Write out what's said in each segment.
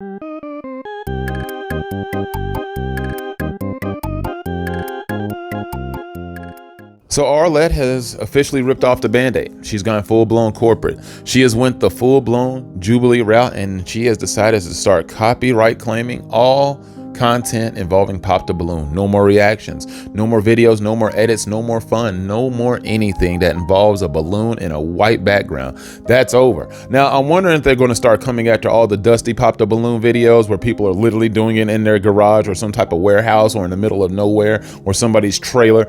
So Arlette has officially ripped off the Band-Aid. She's gone full-blown corporate. She has went the full-blown Jubilee route, and she has decided to start copyright claiming all content involving Pop the Balloon. No more reactions, no more videos, no more edits, no more fun, no more anything that involves a balloon in a white background. That's over. Now, I'm wondering if they're going to start coming after all the dusty Pop the Balloon videos where people are literally doing it in their garage or some type of warehouse or in the middle of nowhere or somebody's trailer.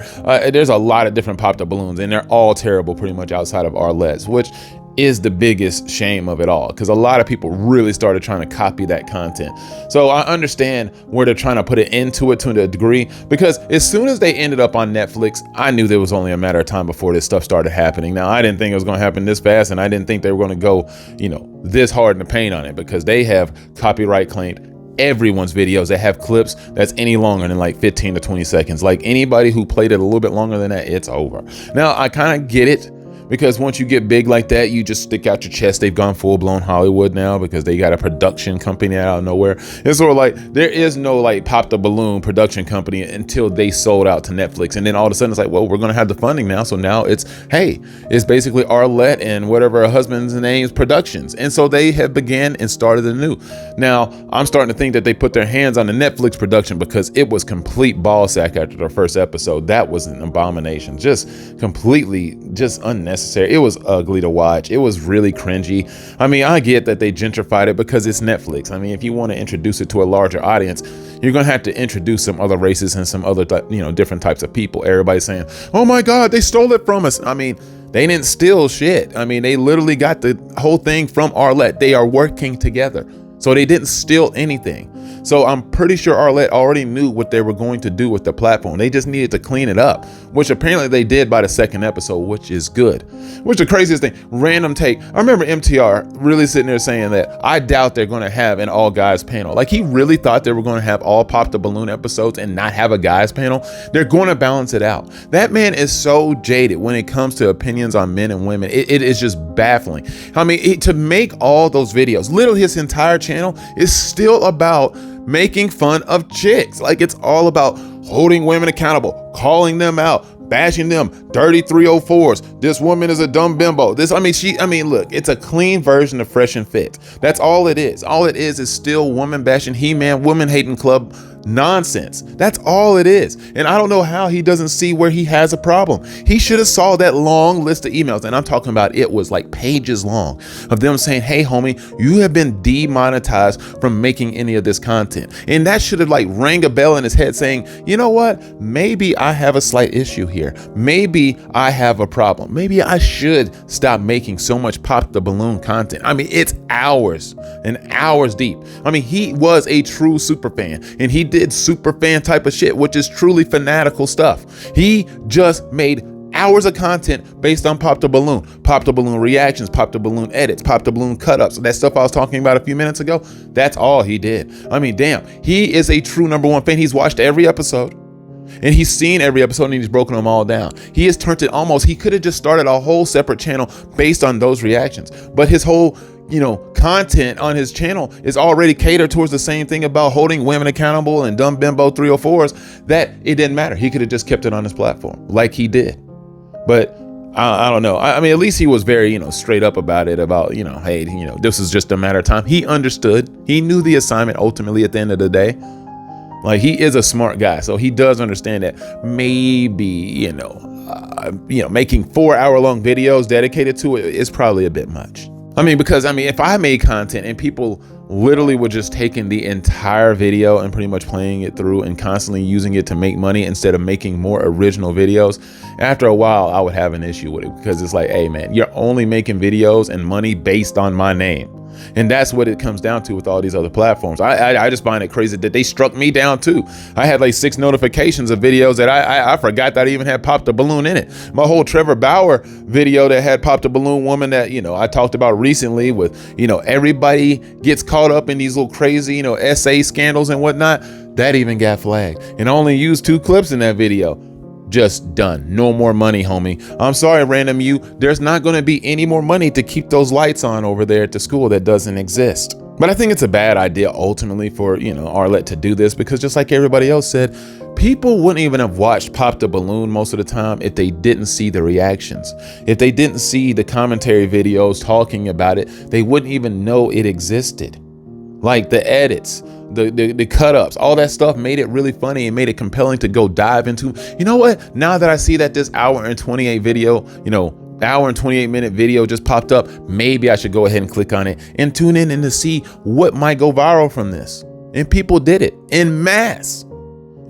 There's a lot of different Pop the Balloons, and they're all terrible pretty much outside of Arlette's, which is the biggest shame of it all, because a lot of people really started trying to copy that content. So I understand where they're trying to put it into it to a degree, because as soon as they ended up on Netflix, I knew there was only a matter of time before this stuff started happening. Now, I didn't think it was going to happen this fast, and I didn't think they were going to go, this hard in the paint on it, because they have copyright claimed everyone's videos that have clips that's any longer than like 15 to 20 seconds. Like anybody who played it a little bit longer than that, it's over. Now, I kind of get it, because once you get big like that, you just stick out your chest. They've gone full-blown Hollywood now because they got a production company out of nowhere. It's sort of like there is no like Pop the Balloon production company until they sold out to Netflix. And then all of a sudden it's like, well, we're going to have the funding now. So now it's basically Arlette and whatever her husband's name's productions. And so they have began and started anew. Now, I'm starting to think that they put their hands on the Netflix production because it was complete ball sack after the first episode. That was an abomination. Just completely unnecessary. It was ugly to watch. It was really cringy. I mean, I get that they gentrified it because it's Netflix. I mean, if you want to introduce it to a larger audience, you're going to have to introduce some other races and some other, different types of people. Everybody's saying, oh my God, they stole it from us. I mean, they didn't steal shit. I mean, they literally got the whole thing from Arlette. They are working together. So they didn't steal anything. So I'm pretty sure Arlette already knew what they were going to do with the platform. They just needed to clean it up, which apparently they did by the second episode, which is good. Which the craziest thing, random take. I remember MTR really sitting there saying that I doubt they're going to have an all guys panel. Like he really thought they were going to have all Pop the Balloon episodes and not have a guys panel. They're going to balance it out. That man is so jaded when it comes to opinions on men and women. It is just baffling. I mean, to make all those videos, literally his entire channel is still about making fun of chicks. Like it's all about holding women accountable, calling them out, bashing them, dirty 304s. This woman is a dumb bimbo. Look, it's a clean version of Fresh and Fit. That's all it is. All it is still woman bashing, He-Man, woman hating club nonsense. That's all it is. And I don't know how he doesn't see where he has a problem. He should have saw that long list of emails, and I'm talking about it was like pages long, of them saying, hey homie, you have been demonetized from making any of this content. And that should have like rang a bell in his head saying, you know what, maybe I have a slight issue here. Maybe I have a problem. Maybe I should stop making so much Pop the Balloon content. I mean, it's hours and hours deep. I mean, he was a true super fan, and he did super fan type of shit, which is truly fanatical stuff. He just made hours of content based on Pop the Balloon reactions, Pop the Balloon edits, Pop the Balloon cut-ups. That stuff I was talking about a few minutes ago, that's all he did. I mean, damn, he is a true #1 fan. He's watched every episode, and he's seen every episode, and he's broken them all down. He has turned it he could have just started a whole separate channel based on those reactions, but his whole content on his channel is already catered towards the same thing about holding women accountable and dumb bimbo 304s, that it didn't matter. He could have just kept it on his platform like he did. But I don't know. I mean, at least he was very, straight up about it, about, hey, this is just a matter of time. He understood. He knew the assignment ultimately at the end of the day. Like, he is a smart guy, so he does understand that maybe, making 4-hour-long videos dedicated to it is probably a bit much. Because if I made content and people literally were just taking the entire video and pretty much playing it through and constantly using it to make money instead of making more original videos, after a while I would have an issue with it, because it's like, hey man, you're only making videos and money based on my name. And that's what it comes down to with all these other platforms. I just find it crazy that they struck me down too. I had like 6 notifications of videos that I forgot that I even had Pop the Balloon in it. My whole Trevor Bauer video that had Pop the Balloon woman that, I talked about recently with, everybody gets caught up in these little crazy, essay scandals and whatnot. That even got flagged. And I only used 2 clips in that video. Just done. No more money, homie. I'm sorry, Ran-DomU. There's not going to be any more money to keep those lights on over there at the school that doesn't exist. But I think it's a bad idea ultimately for, Arlette to do this, because just like everybody else said, people wouldn't even have watched Pop the Balloon most of the time if they didn't see the reactions. If they didn't see the commentary videos talking about it, they wouldn't even know it existed. Like the edits, the cut-ups, all that stuff made it really funny and made it compelling to go dive into. You know what? Now that I see that this hour and 28 minute video just popped up, maybe I should go ahead and click on it and tune in and to see what might go viral from this. And people did it en masse.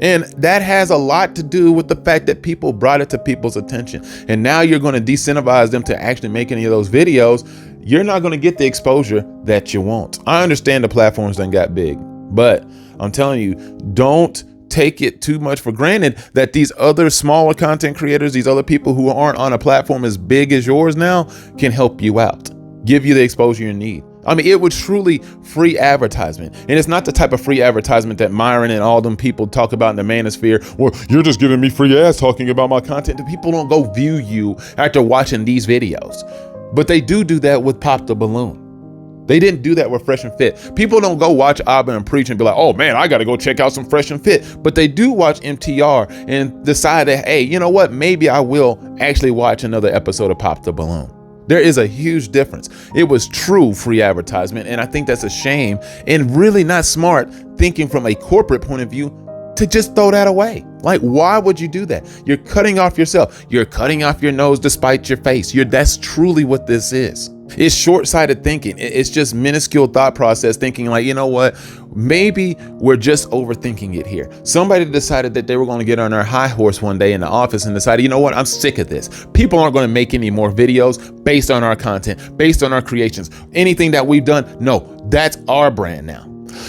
And that has a lot to do with the fact that people brought it to people's attention. And now you're going to disincentivize them to actually make any of those videos. You're not going to get the exposure that you want. I understand the platforms done got big, but I'm telling you, don't take it too much for granted that these other smaller content creators, these other people who aren't on a platform as big as yours now, can help you out, give you the exposure you need. I mean, it was truly free advertisement. And it's not the type of free advertisement that Myron and all them people talk about in the manosphere, or you're just giving me free ads talking about my content. The people don't go view you after watching these videos. But they do that with Pop the Balloon. They didn't do that with Fresh and Fit. People don't go watch Abba and Preach and be like, oh man, I got to go check out some Fresh and Fit. But they do watch MTR and decide that, hey, you know what? Maybe I will actually watch another episode of Pop the Balloon. There is a huge difference. It was true free advertisement. And I think that's a shame and really not smart thinking from a corporate point of view to just throw that away. Like, why would you do that? You're cutting off yourself. You're cutting off your nose despite your face. That's truly what this is. It's short-sighted thinking. It's just minuscule thought process thinking like, you know what? Maybe we're just overthinking it here. Somebody decided that they were going to get on their high horse one day in the office and decided, you know what? I'm sick of this. People aren't going to make any more videos based on our content, based on our creations. Anything that we've done, no, that's our brand now.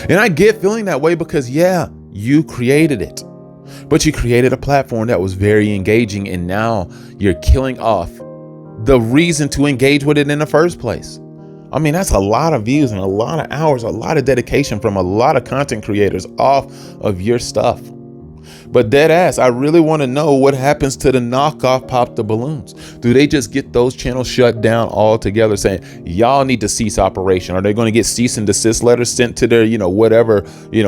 And I get feeling that way because, yeah, you created it, but you created a platform that was very engaging, and now you're killing off the reason to engage with it in the first place. I mean, that's a lot of views and a lot of hours, a lot of dedication from a lot of content creators off of your stuff. But dead ass, I really want to know what happens to the knockoff Pop the Balloons. Do they just get those channels shut down altogether, saying y'all need to cease operation? Are they going to get cease and desist letters sent to their, whatever,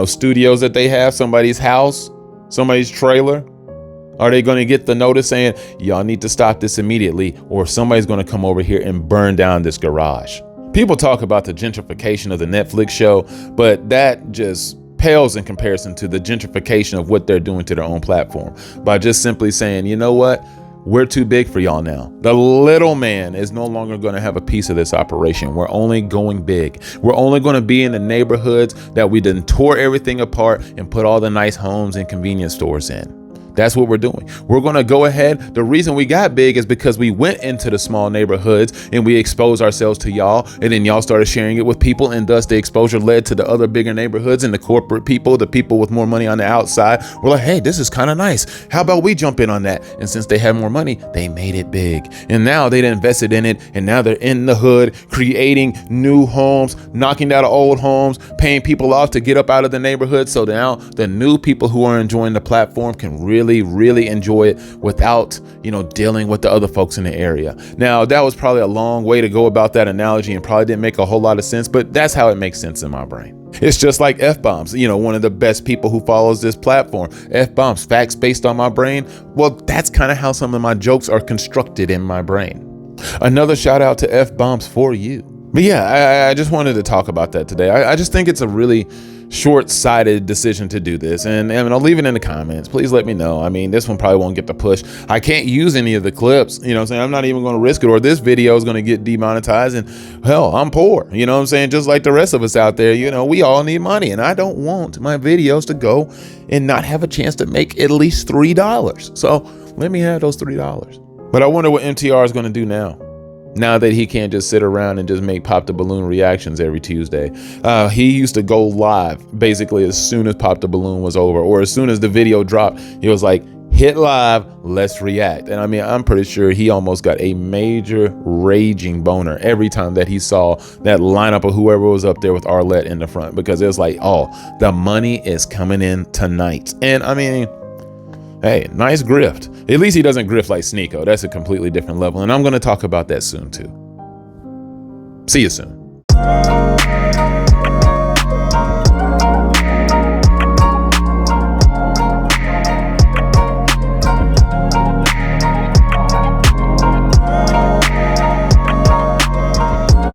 studios that they have, somebody's house, somebody's trailer? Are they going to get the notice saying y'all need to stop this immediately, or somebody's going to come over here and burn down this garage? People talk about the gentrification of the Netflix show, but that just pales in comparison to the gentrification of what they're doing to their own platform by just simply saying, you know what? We're too big for y'all now. The little man is no longer going to have a piece of this operation. We're only going big. We're only going to be in the neighborhoods that we done tore everything apart and put all the nice homes and convenience stores in. That's what we're doing. We're going to go ahead. The reason we got big is because we went into the small neighborhoods and we exposed ourselves to y'all, and then y'all started sharing it with people, and thus the exposure led to the other bigger neighborhoods and the corporate people, the people with more money on the outside. We're like, hey, this is kind of nice. How about we jump in on that? And since they had more money, they made it big. And now they invested in it, and now they're in the hood creating new homes, knocking down old homes, paying people off to get up out of the neighborhood. So now the new people who are enjoying the platform can really enjoy it without, dealing with the other folks in the area. Now, that was probably a long way to go about that analogy and probably didn't make a whole lot of sense, but that's how it makes sense in my brain. It's just like F-bombs, one of the best people who follows this platform. F-bombs, facts based on my brain. Well, that's kind of how some of my jokes are constructed in my brain. Another shout out to F-bombs for you. But yeah, I just wanted to talk about that today. I just think it's a really short-sighted decision to do this, and I'll leave it in the comments. Please let me know. I mean, this one probably won't get the push. I can't use any of the clips, I'm not even going to risk it, or this video is going to get demonetized, and hell, I'm poor, just like the rest of us out there. We all need money, and I don't want my videos to go and not have a chance to make at least $3. So let me have those $3. But I wonder what MTR is going to do now that he can't just sit around and just make Pop the Balloon reactions every Tuesday. He used to go live basically as soon as Pop the Balloon was over, or as soon as the video dropped. He was like, hit live, let's react. And I mean, I'm pretty sure he almost got a major raging boner every time that he saw that lineup of whoever was up there with Arlette in the front, because it was like, oh, the money is coming in tonight. And I mean, hey, nice grift. At least he doesn't grift like Sneeko. That's a completely different level. And I'm going to talk about that soon too. See you soon.